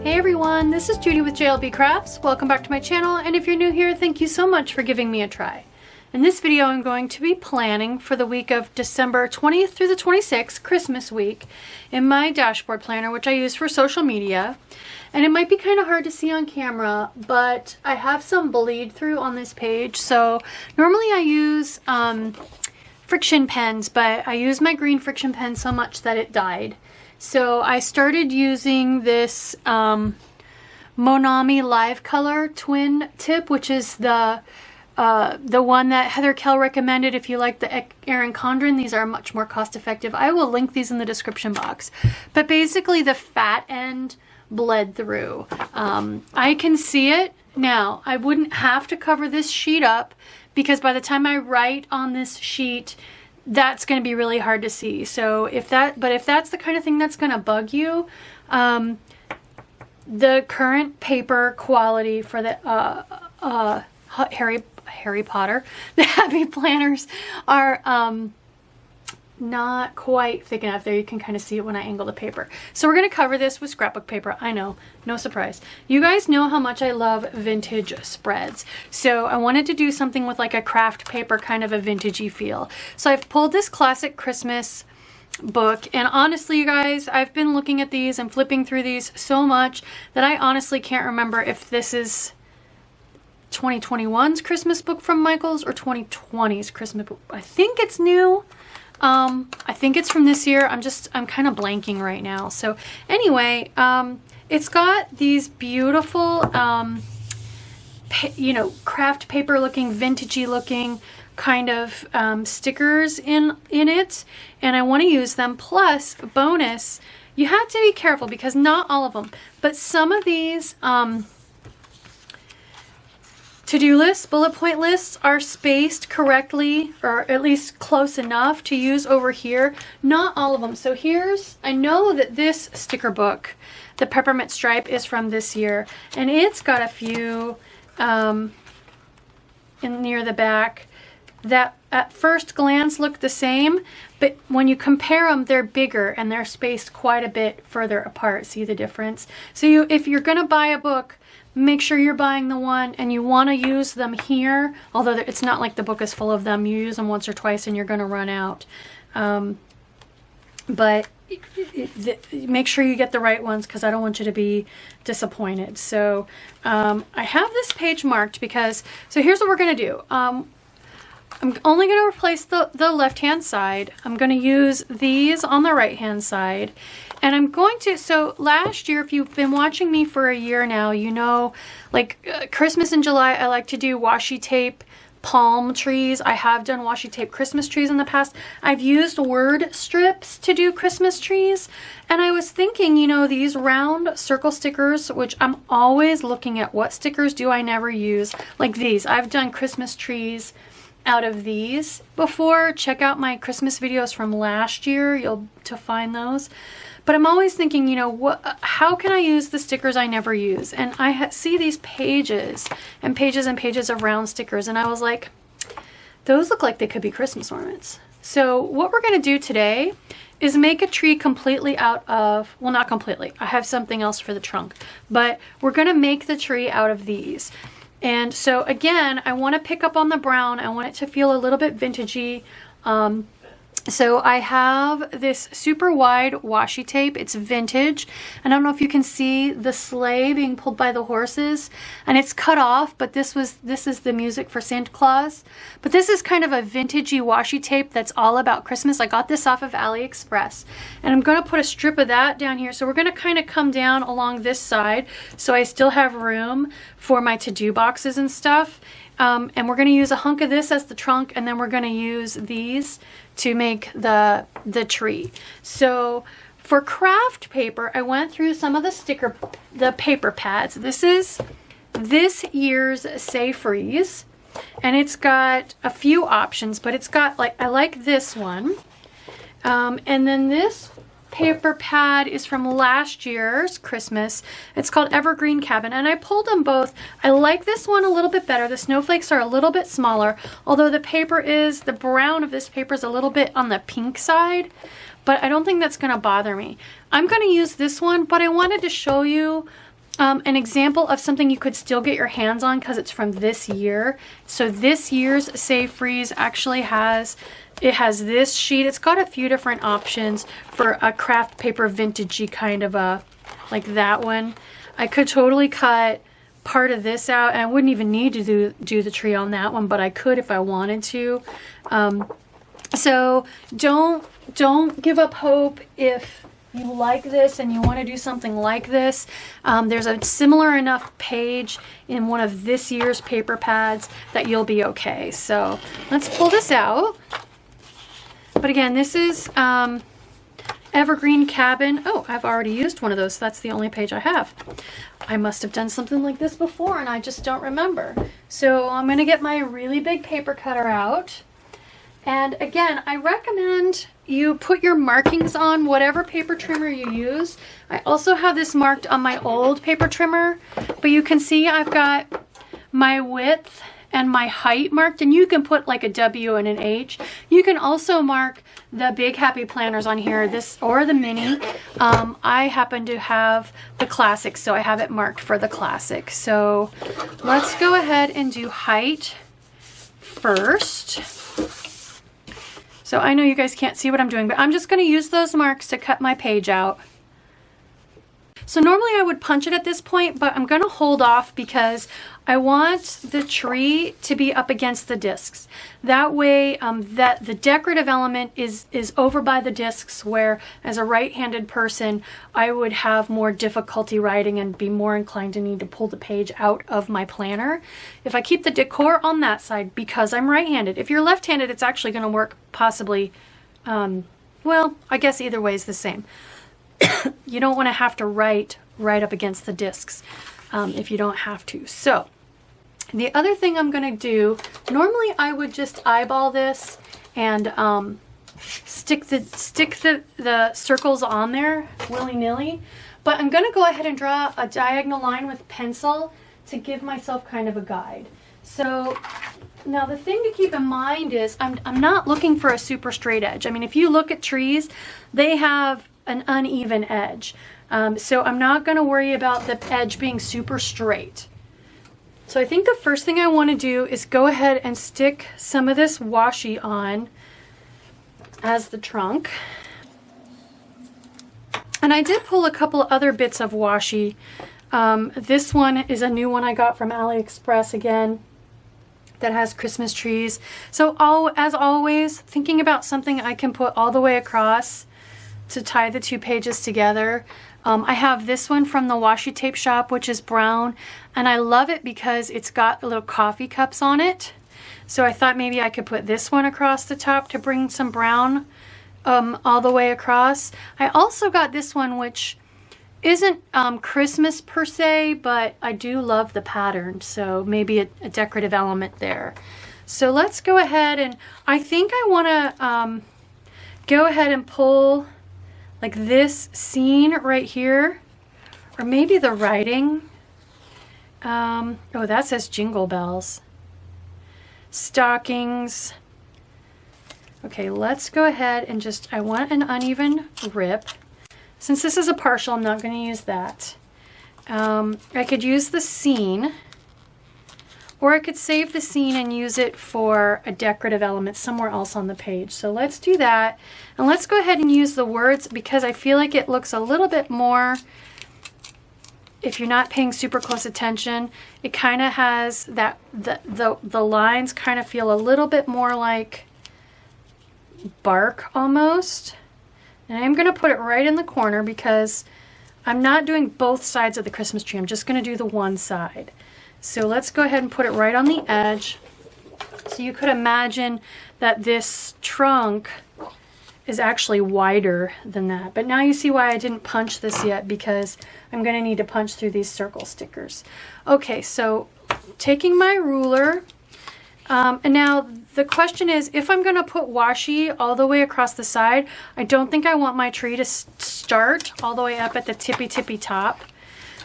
Hey everyone, this is Judy with JLBCrafts. Welcome back to my channel, and if you're new here, thank you so much for giving me a try. In this video, I'm going to be planning for the week of December 20th through the 26th, Christmas week, in my dashboard planner, which I use for social media. And it might be kind of hard to see on camera, but I have some bleed through on this page. So normally I use friction pens, but I use my green friction pen so much that it died. So I started using this Monami Live Color Twin Tip, which is the one that Heather Kell recommended if you like the Erin Condren. These are much more cost effective. I will link these in the description box. But basically the fat end bled through. I can see it now. I wouldn't have to cover this sheet up because by the time I write on this sheet, that's going to be really hard to see. So if that's the kind of thing that's going to bug you, the current paper quality for the Harry Potter, the Happy Planners are not quite thick enough. There you can kind of see it when I angle the paper. So we're going to cover this with scrapbook paper. I know, no surprise. You guys know how much I love vintage spreads. So I wanted to do something with like a craft paper, kind of a vintagey feel. So I've pulled this classic Christmas book, and honestly you guys, I've been looking at these and flipping through these so much that I honestly can't remember if this is 2021's Christmas book from Michaels or 2020's Christmas book. I think it's new. I think it's from this year. I'm kind of blanking right now. So anyway, it's got these beautiful, you know, craft paper looking, vintagey looking kind of stickers in it. And I want to use them. Plus, bonus, you have to be careful because not all of them, but some of these to-do lists, bullet point lists are spaced correctly, or at least close enough to use over here. Not all of them. So I know that this sticker book, the Peppermint Stripe, is from this year, and it's got a few near the back that at first glance look the same, but when you compare them, they're bigger and they're spaced quite a bit further apart. See the difference? So if you're gonna buy a book, make sure you're buying the one and you want to use them here, although it's not like the book is full of them. You use them once or twice and you're going to run out. But make sure you get the right ones because I don't want you to be disappointed. So I have this page marked because, so here's what we're going to do. I'm only going to replace the left-hand side. I'm going to use these on the right-hand side. And I'm going to, so last year, if you've been watching me for a year now, you know, like Christmas in July, I like to do washi tape palm trees. I have done washi tape Christmas trees in the past. I've used word strips to do Christmas trees. And I was thinking, you know, these round circle stickers, which I'm always looking at what stickers do I never use, like these. I've done Christmas trees out of these before. Check out my Christmas videos from last year to find those. But I'm always thinking, you know, how can I use the stickers I never use? And I see these pages and pages and pages of round stickers, and I was like, those look like they could be Christmas ornaments. So what we're going to do today is make a tree completely out of, well, not completely. I have something else for the trunk, but we're going to make the tree out of these. And so again, I want to pick up on the brown. I want it to feel a little bit vintagey. So I have this super wide washi tape. It's vintage. I don't know if you can see the sleigh being pulled by the horses, and it's cut off, but this is the music for Santa Claus. But this is kind of a vintagey washi tape that's all about Christmas. I got this off of AliExpress, and I'm going to put a strip of that down here. So we're going to kind of come down along this side so I still have room for my to-do boxes and stuff. And we're going to use a hunk of this as the trunk, and then we're going to use these to make the tree. So for craft paper, I went through some of the paper pads. This is this year's Say Freeze, and it's got a few options, but it's got, like, I like this one. And then this paper pad is from last year's Christmas. It's called Evergreen Cabin, and I pulled them both. I like this one a little bit better. The snowflakes are a little bit smaller, although the brown of this paper is a little bit on the pink side, but I don't think that's going to bother me. I'm going to use this one, but I wanted to show you an example of something you could still get your hands on because it's from this year. So this year's Save Freeze actually has this sheet. It's got a few different options for a craft paper vintagey kind of a, like that one. I could totally cut part of this out, and I wouldn't even need to do the tree on that one, but I could if I wanted to. So don't give up hope if you like this and you want to do something like this. There's a similar enough page in one of this year's paper pads that you'll be okay. So let's pull this out. But again, this is Evergreen Cabin. Oh, I've already used one of those. So that's the only page I have. I must have done something like this before and I just don't remember. So I'm going to get my really big paper cutter out. And again, I recommend you put your markings on whatever paper trimmer you use. I also have this marked on my old paper trimmer, but you can see I've got my width and my height marked, and you can put like a W and an H. You can also mark the big happy planners on here, this or the mini. I happen to have the classic, so I have it marked for the classic. So let's go ahead and do height first. So I know you guys can't see what I'm doing, but I'm just going to use those marks to cut my page out. So normally I would punch it at this point, but I'm going to hold off because I want the tree to be up against the discs. That way that the decorative element is over by the discs, where as a right-handed person, I would have more difficulty writing and be more inclined to need to pull the page out of my planner. If I keep the decor on that side, because I'm right-handed. If you're left-handed, it's actually going to work possibly, well, I guess either way is the same. You don't want to have to write right up against the discs if you don't have to. So the other thing I'm going to do, normally I would just eyeball this and stick the circles on there willy-nilly, but I'm going to go ahead and draw a diagonal line with pencil to give myself kind of a guide. So now the thing to keep in mind is I'm not looking for a super straight edge. I mean, if you look at trees, they have an uneven edge. So I'm not going to worry about the edge being super straight. So I think the first thing I want to do is go ahead and stick some of this washi on as the trunk. And I did pull a couple other bits of washi. This one is a new one I got from AliExpress again that has Christmas trees. So as always, thinking about something I can put all the way across to tie the two pages together. I have this one from the Washi Tape shop, which is brown, and I love it because it's got little coffee cups on it. So I thought maybe I could put this one across the top to bring some brown all the way across. I also got this one, which isn't Christmas per se, but I do love the pattern, so maybe a decorative element there. So let's go ahead, and I think I want to go ahead and pull like this scene right here, or maybe the writing. Oh, that says Jingle Bells. Stockings. Okay, let's go ahead and I want an uneven rip. Since this is a partial, I'm not going to use that. I could use the scene, or I could save the scene and use it for a decorative element somewhere else on the page. So let's do that. And let's go ahead and use the words, because I feel like it looks a little bit more, if you're not paying super close attention, it kind of has that, the lines kind of feel a little bit more like bark almost. And I'm going to put it right in the corner because I'm not doing both sides of the Christmas tree. I'm just going to do the one side. So let's go ahead and put it right on the edge. So you could imagine that this trunk is actually wider than that. But now you see why I didn't punch this yet, because I'm going to need to punch through these circle stickers. Okay, so taking my ruler, and now the question is, if I'm going to put washi all the way across the side, I don't think I want my tree to start all the way up at the tippy top.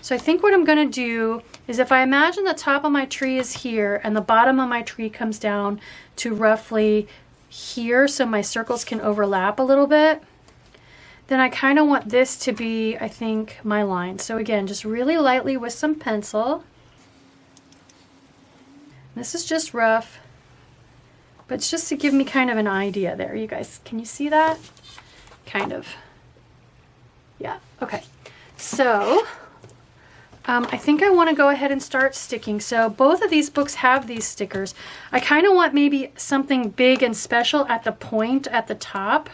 So I think what I'm going to do is, if I imagine the top of my tree is here and the bottom of my tree comes down to roughly here, so my circles can overlap a little bit, then I kind of want this to be, I think, my line. So again, just really lightly with some pencil. This is just rough, but it's just to give me kind of an idea there. You guys, can you see that? Kind of. Yeah, okay. So I think I want to go ahead and start sticking. So both of these books have these stickers. I kind of want maybe something big and special at the point at the top.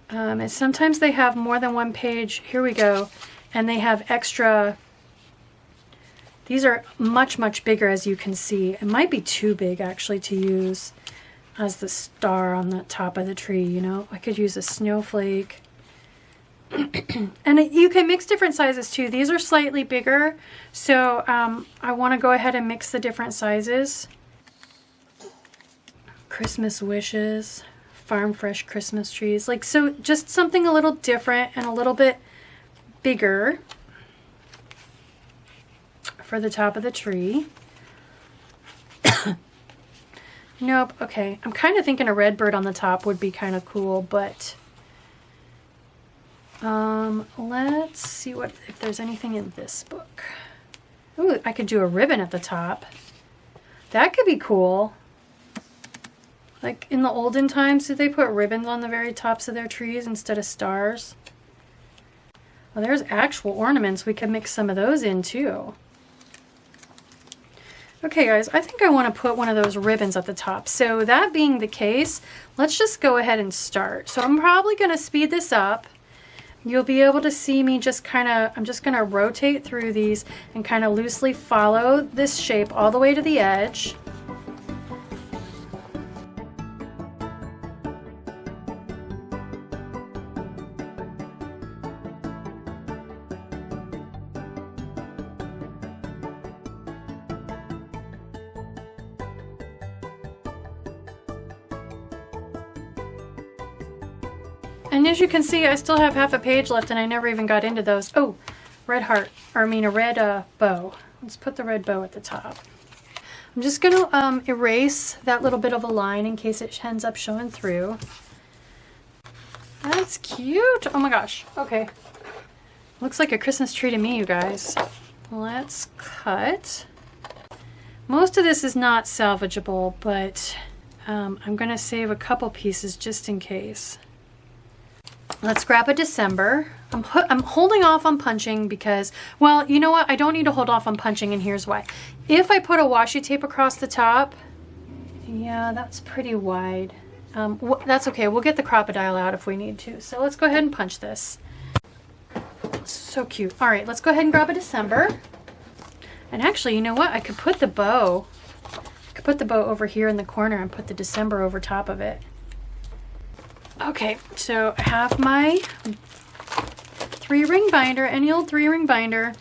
And sometimes they have more than one page. Here we go. And they have extra. These are much, much bigger, as you can see. It might be too big actually to use as the star on the top of the tree, you know. I could use a snowflake. And you can mix different sizes too. These are slightly bigger, so I want to go ahead and mix the different sizes. Christmas wishes, farm fresh Christmas trees. Like, so just something a little different and a little bit bigger for the top of the tree. Nope, okay. I'm kind of thinking a red bird on the top would be kind of cool, but let's see what if there's anything in this book. Ooh, I could do a ribbon at the top. That could be cool. Like in the olden times, did they put ribbons on the very tops of their trees instead of stars? Well, there's actual ornaments. We could mix some of those in too. Okay guys, I think I want to put one of those ribbons at the top. So that being the case, let's just go ahead and start. So I'm probably going to speed this up. You'll be able to see me just kind of, I'm just going to rotate through these and kind of loosely follow this shape all the way to the edge. And as you can see, I still have half a page left and I never even got into those. Oh, red heart, or I mean a red bow. Let's put the red bow at the top. I'm just going to erase that little bit of a line in case it ends up showing through. That's cute. Oh my gosh. Okay. Looks like a Christmas tree to me, you guys. Let's cut. Most of this is not salvageable, but I'm going to save a couple pieces just in case. Let's grab a December. I'm holding off on punching because, well, you know what? I don't need to hold off on punching, and here's why. If I put a washi tape across the top, yeah, that's pretty wide. That's okay. We'll get the Crop-A-Dile out if we need to. So let's go ahead and punch this. So cute. All right, let's go ahead and grab a December. And actually, you know what? I could put the bow. I could put the bow over here in the corner and put the December over top of it. Okay, so I have my 3-ring binder, any old 3-ring binder.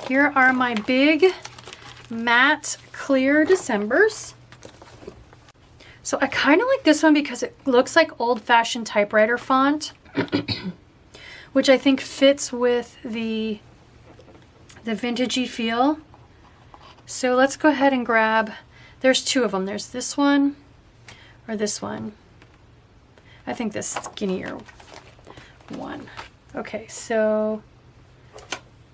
Here are my big matte clear Decembers. So I kind of like this one because it looks like old-fashioned typewriter font, which I think fits with the vintagey feel. So let's go ahead and grab, there's 2 of them. There's this one or this one. I think this skinnier one. Okay, so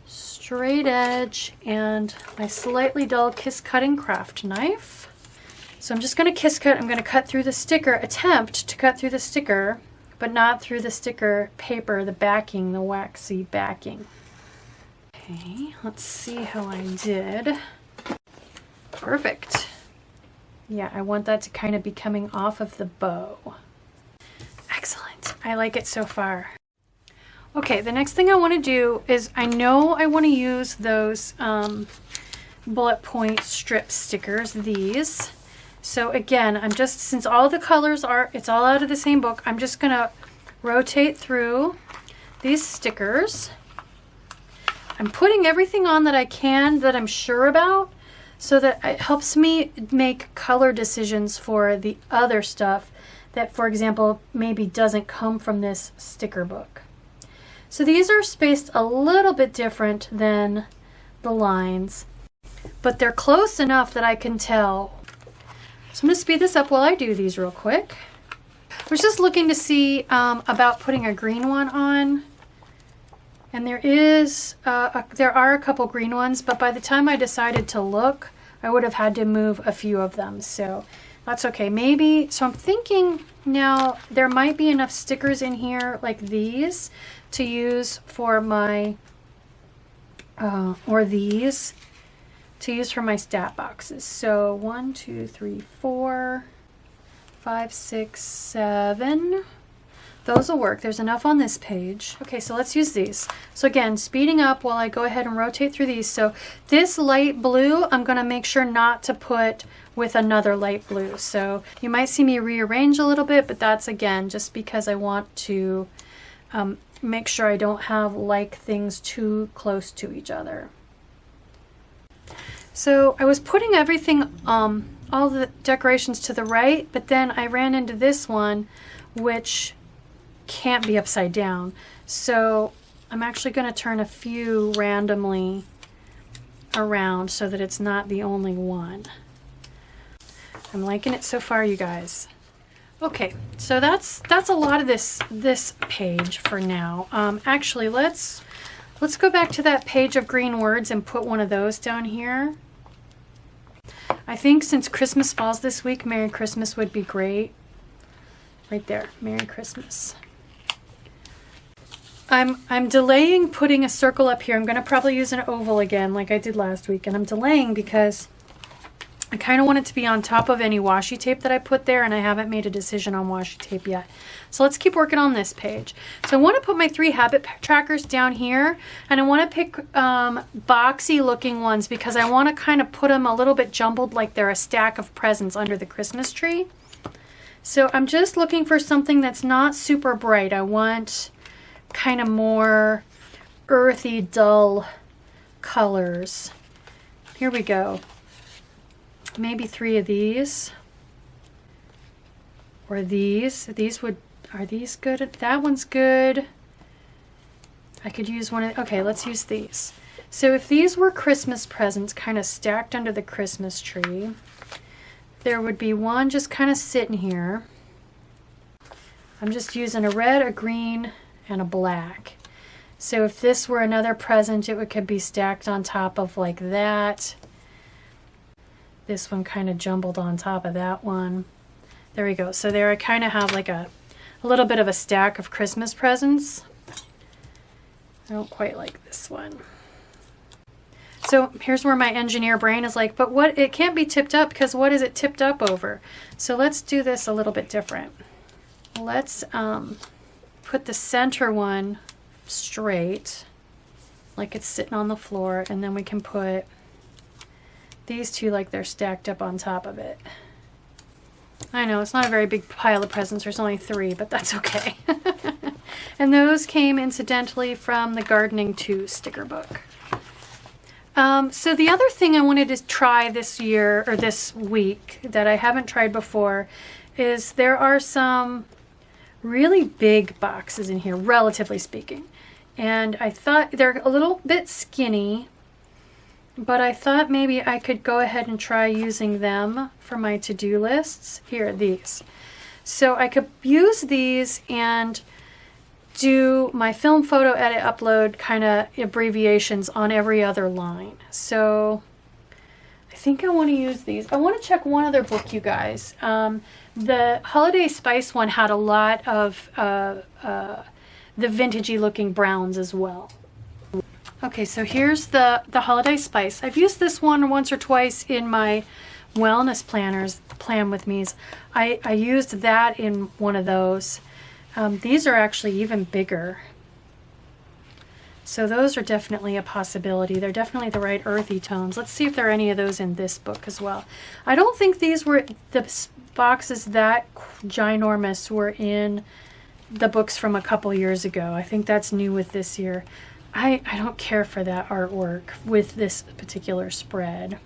straight edge and my slightly dull kiss cutting craft knife. So I'm just going to kiss cut. I'm going to cut through the sticker, attempt to cut through the sticker, but not through the sticker paper, the backing, the waxy backing. Okay, let's see how I did. Perfect. Yeah, I want that to kind of be coming off of the bow. Excellent. I like it so far. Okay, the next thing I want to do is I know I want to use those bullet point strip stickers, these. So again, I'm just, since all the colors are, it's all out of the same book, I'm just going to rotate through these stickers. I'm putting everything on that I can that I'm sure about so that it helps me make color decisions for the other stuff that, for example, maybe doesn't come from this sticker book. So these are spaced a little bit different than the lines, but they're close enough that I can tell. So I'm going to speed this up while I do these real quick. was just looking to see about putting a green one on. And there are a couple green ones, but by the time I decided to look, I would have had to move a few of them. So that's okay. Maybe, so I'm thinking now there might be enough stickers in here like these to use for my, or these to use for my stat boxes. So 1, 2, 3, 4, 5, 6, 7. Those will work. There's enough on this page. Okay, so let's use these. So again, speeding up while I go ahead and rotate through these. So this light blue, I'm going to make sure not to put with another light blue. So you might see me rearrange a little bit, but that's again just because I want to make sure I don't have like things too close to each other. So I was putting everything, all the decorations to the right, but then I ran into this one, which can't be upside down. So I'm actually going to turn a few randomly around so that it's not the only one. I'm liking it so far, you guys. Okay, so that's a lot of this page for now. Actually, let's go back to that page of green words and put one of those down here. I think since Christmas falls this week, Merry Christmas would be great. Right there, Merry Christmas. I'm delaying putting a circle up here. I'm going to probably use an oval again like I did last week. And I'm delaying because I kind of want it to be on top of any washi tape that I put there. And I haven't made a decision on washi tape yet. So let's keep working on this page. So I want to put my 3 habit trackers down here. And I want to pick boxy looking ones because I want to kind of put them a little bit jumbled like they're a stack of presents under the Christmas tree. So I'm just looking for something that's not super bright. I want kind of more earthy, dull colors. Here we go. Maybe 3 of these. Or these. Are these good? That one's good. I could use one of, okay, let's use these. So if these were Christmas presents kind of stacked under the Christmas tree, there would be one just kind of sitting here. I'm just using a red, a green, and a black. So if this were another present, it could be stacked on top of like that. This one kind of jumbled on top of that one. There we go. So there I kind of have like a little bit of a stack of Christmas presents. I don't quite like this one. So here's where my engineer brain is like, but what, it can't be tipped up because what is it tipped up over? So let's do this a little bit different. Let's put the center one straight, like it's sitting on the floor, and then we can put these two like they're stacked up on top of it. I know, it's not a very big pile of presents, there's only 3, but that's okay. And those came incidentally from the Gardening 2 sticker book. So the other thing I wanted to try this year, or this week, that I haven't tried before, is there are some really big boxes in here, relatively speaking. And I thought they're a little bit skinny, but I thought maybe I could go ahead and try using them for my to-do lists. Here, these. So I could use these and do my film, photo, edit, upload kind of abbreviations on every other line. So I think I want to use these. I want to check one other book, you guys. The Holiday Spice one had a lot of the vintagey looking browns as well. Okay, so here's the Holiday Spice. I've used this one once or twice in my wellness planners, Plan With Me's. I used that in one of those. These are actually even bigger. So those are definitely a possibility. They're definitely the right earthy tones. Let's see if there are any of those in this book as well. I don't think these were, the boxes that ginormous were in the books from a couple years ago. I think that's new with this year. I don't care for that artwork with this particular spread.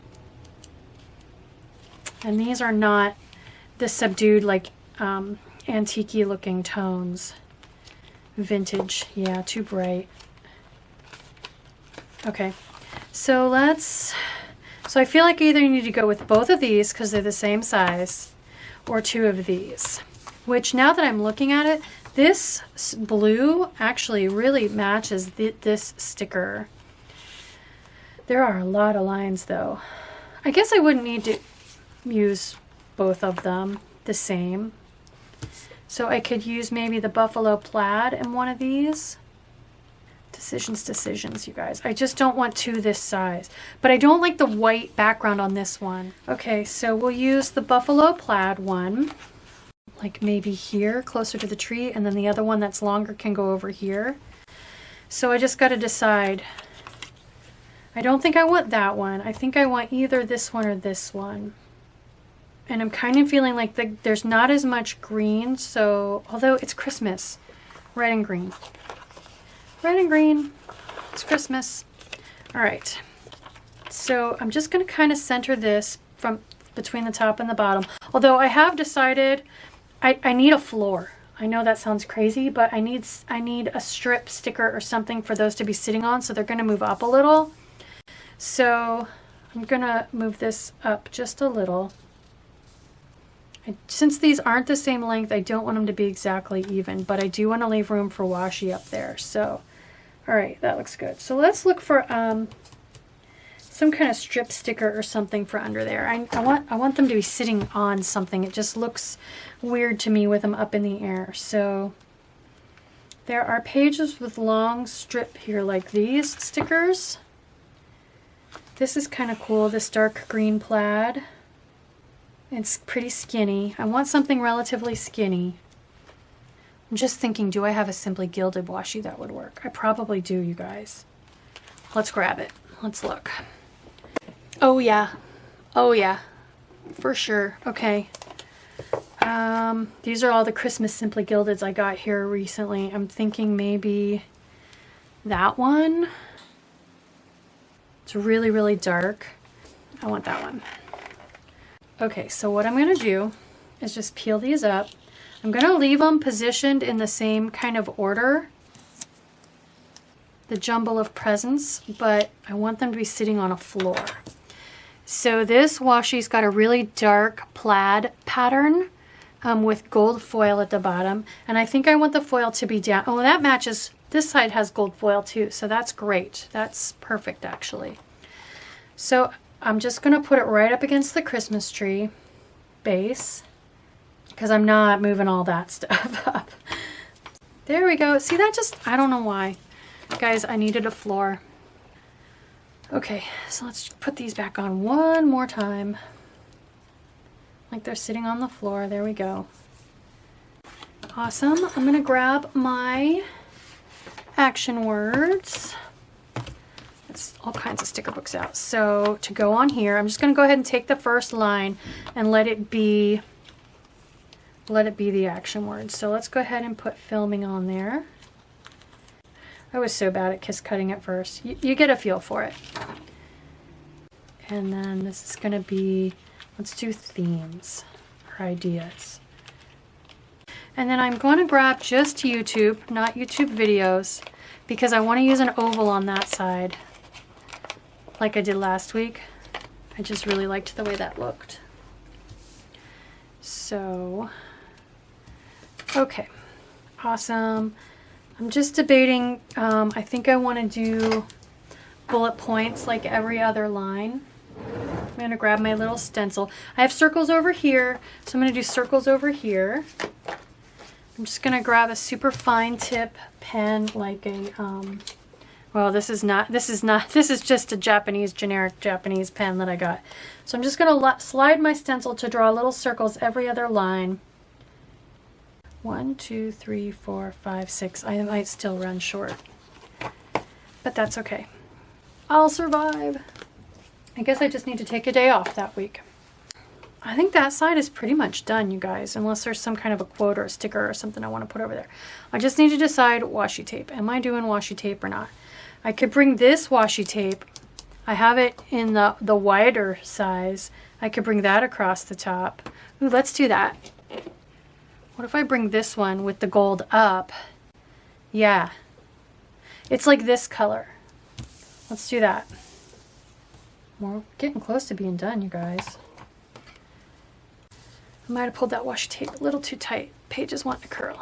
And these are not the subdued, like, antique-y looking tones. Vintage, yeah, too bright. Okay, so I feel like I either need to go with both of these because they're the same size, or 2 of these. which now that I'm looking at it, this blue actually really matches this sticker. There are a lot of lines though. I guess I wouldn't need to use both of them the same. So I could use maybe the buffalo plaid in one of these. Decisions, you guys. I just don't want two this size. But I don't like the white background on this one. Okay, so we'll use the buffalo plaid one. Like maybe here, closer to the tree, and then the other one that's longer can go over here. So I just got to decide. I don't think I want that one. I think I want either this one or this one. And I'm kind of feeling like there's not as much green, so although it's Christmas, red and green. Red and green, it's Christmas. All right, so I'm just gonna kind of center this from between the top and the bottom. Although I have decided I need a floor. I know that sounds crazy, but I need a strip sticker or something for those to be sitting on, so they're gonna move up a little. So I'm gonna move this up just a little. Since these aren't the same length, I don't want them to be exactly even, but I do want to leave room for washi up there. So, all right, that looks good. So let's look for some kind of strip sticker or something for under there. I want them to be sitting on something. It just looks weird to me with them up in the air. So there are pages with long strip here like these stickers. This is kind of cool, this dark green plaid. It's pretty skinny. I want something relatively skinny. I'm just thinking, do I have a Simply Gilded washi that would work? I probably do, you guys. Let's grab it. Let's look. Oh yeah. Oh yeah. For sure. Okay. These are all the Christmas Simply Gildeds I got here recently. I'm thinking maybe that one. It's really, really dark. I want that one. Okay, so what I'm going to do is just peel these up. I'm going to leave them positioned in the same kind of order, the jumble of presents, but I want them to be sitting on a floor. So this washi's got a really dark plaid pattern with gold foil at the bottom, and I think I want the foil to be down. Oh, that matches. This side has gold foil too, so that's great. That's perfect, actually. So I'm just going to put it right up against the Christmas tree base because I'm not moving all that stuff up. There we go. See, that just, I don't know why. Guys, I needed a floor. Okay, so let's put these back on one more time. Like they're sitting on the floor. There we go. Awesome. I'm going to grab my action words. It's all kinds of sticker books out. So to go on here, I'm just going to go ahead and take the first line and let it be the action word. So let's go ahead and put filming on there. I was so bad at kiss cutting at first. You get a feel for it. And then this is going to be, let's do themes or ideas. And then I'm going to grab just YouTube, not YouTube videos, because I want to use an oval on that side. Like I did last week. I just really liked the way that looked. So, okay, awesome. I'm just debating, I think I want to do bullet points like every other line. I'm going to grab my little stencil. I have circles over here, so I'm going to do circles over here. I'm just going to grab a super fine tip pen like a, well, this is just a generic Japanese pen that I got. So I'm just going to slide my stencil to draw little circles every other line. 1, 2, 3, 4, 5, 6. I might still run short, but that's okay. I'll survive. I guess I just need to take a day off that week. I think that side is pretty much done, you guys, unless there's some kind of a quote or a sticker or something I want to put over there. I just need to decide washi tape. Am I doing washi tape or not? I could bring this washi tape. I have it in the wider size. I could bring that across the top. Ooh, let's do that. What if I bring this one with the gold up? Yeah. It's like this color. Let's do that. We're getting close to being done, you guys. I might have pulled that washi tape a little too tight. Pages want to curl.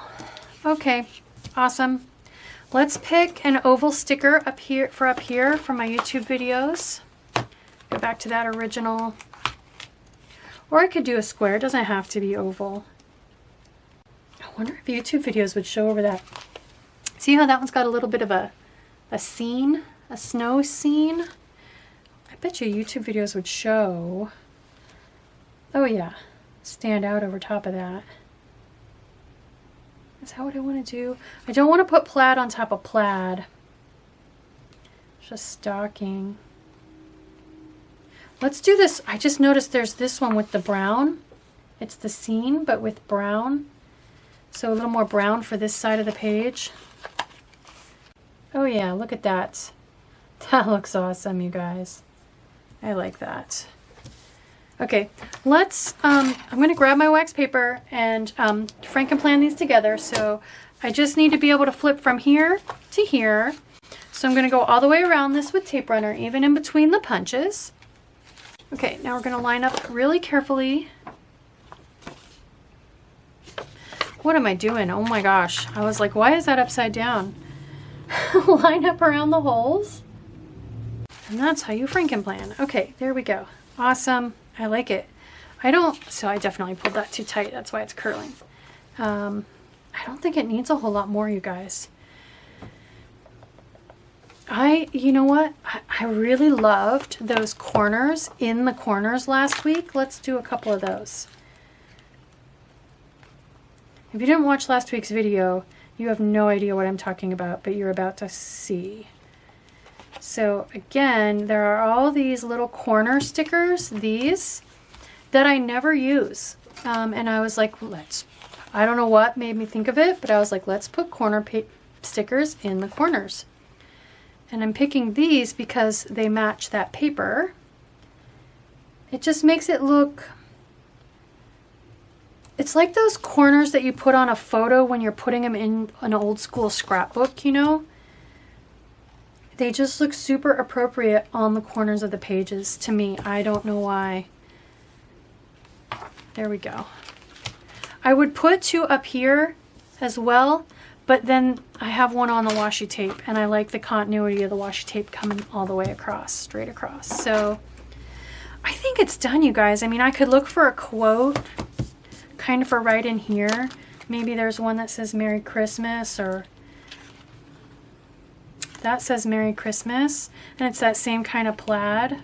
Okay, awesome. Let's pick an oval sticker up here for my YouTube videos. Go back to that original. Or I could do a square. It doesn't have to be oval. I wonder if YouTube videos would show over that. See how that one's got a little bit of a scene, a snow scene? I bet you YouTube videos would show. Oh yeah, stand out over top of that. Is that what I want to do? I don't want to put plaid on top of plaid. Just stocking. Let's do this. I just noticed there's this one with the brown. It's the scene, but with brown. So a little more brown for this side of the page. Oh yeah, look at that. That looks awesome, you guys. I like that. Okay, let's, I'm going to grab my wax paper and Frankenplan these together. So I just need to be able to flip from here to here. So I'm going to go all the way around this with tape runner, even in between the punches. Okay, now we're going to line up really carefully. What am I doing? Oh my gosh. I was like, why is that upside down? Line up around the holes. And that's how you Frankenplan. Okay, there we go. Awesome. I like it. So I definitely pulled that too tight. That's why it's curling. I don't think it needs a whole lot more, you guys. You know what? I really loved those corners in the corners last week. Let's do a couple of those. If you didn't watch last week's video, you have no idea what I'm talking about, but you're about to see. So again, there are all these little corner stickers, these, that I never use. And I was like, I don't know what made me think of it, but I was like, let's put corner stickers in the corners. And I'm picking these because they match that paper. It just makes it look, it's like those corners that you put on a photo when you're putting them in an old school scrapbook, you know? They just look super appropriate on the corners of the pages to me. I don't know why. There we go. I would put two up here as well, but then I have one on the washi tape and I like the continuity of the washi tape coming all the way across, straight across. So I think it's done, you guys. I mean, I could look for a quote kind of for right in here. Maybe there's one that says Merry Christmas, or that says Merry Christmas, and it's that same kind of plaid,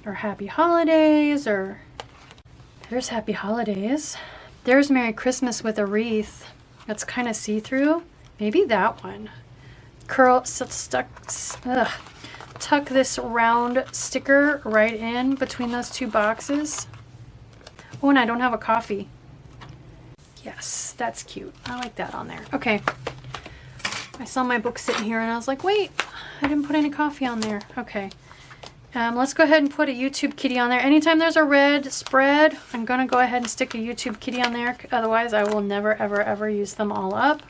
or Happy Holidays, or there's Happy Holidays. There's Merry Christmas with a wreath. That's kind of see-through. Maybe that one. Tuck this round sticker right in between those two boxes. Oh, and I don't have a coffee. Yes, that's cute. I like that on there. Okay. I saw my book sitting here and I was like, wait, I didn't put any coffee on there. Okay. Let's go ahead and put a YouTube kitty on there. Anytime there's a red spread, I'm going to go ahead and stick a YouTube kitty on there. Otherwise, I will never, ever, ever use them all up.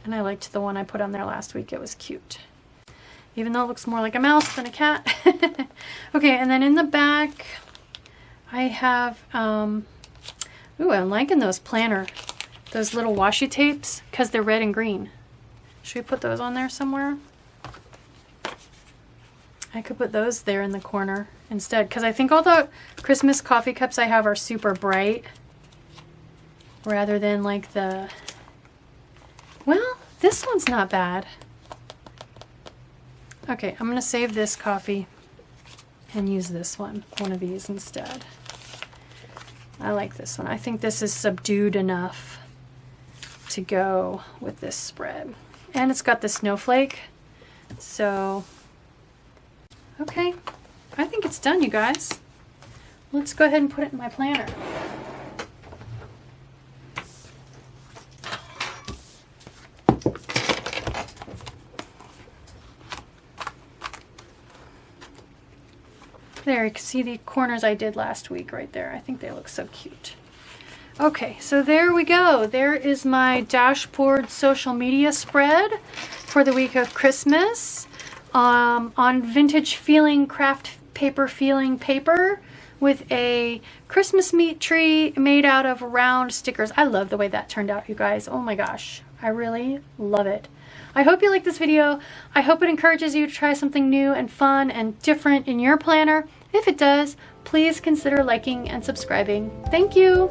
And I liked the one I put on there last week. It was cute. Even though it looks more like a mouse than a cat. Okay, and then in the back, I have, ooh, I'm liking those planner, those little washi tapes, because they're red and green. Should we put those on there somewhere? I could put those there in the corner instead, because I think all the Christmas coffee cups I have are super bright, rather than like the, well, this one's not bad. Okay, I'm going to save this coffee and use this one of these instead. I like this one. I think this is subdued enough to go with this spread. And it's got the snowflake, so okay, I think it's done, you guys. Let's go ahead and put it in my planner. There, you can see the corners I did last week right there. I think they look so cute. Okay, so there we go. There is my dashboard social media spread for the week of Christmas. On vintage feeling craft paper feeling paper with a Christmas meat tree made out of round stickers. I love the way that turned out, you guys. Oh my gosh, I really love it. I hope you like this video. I hope it encourages you to try something new and fun and different in your planner. If it does, please consider liking and subscribing. Thank you.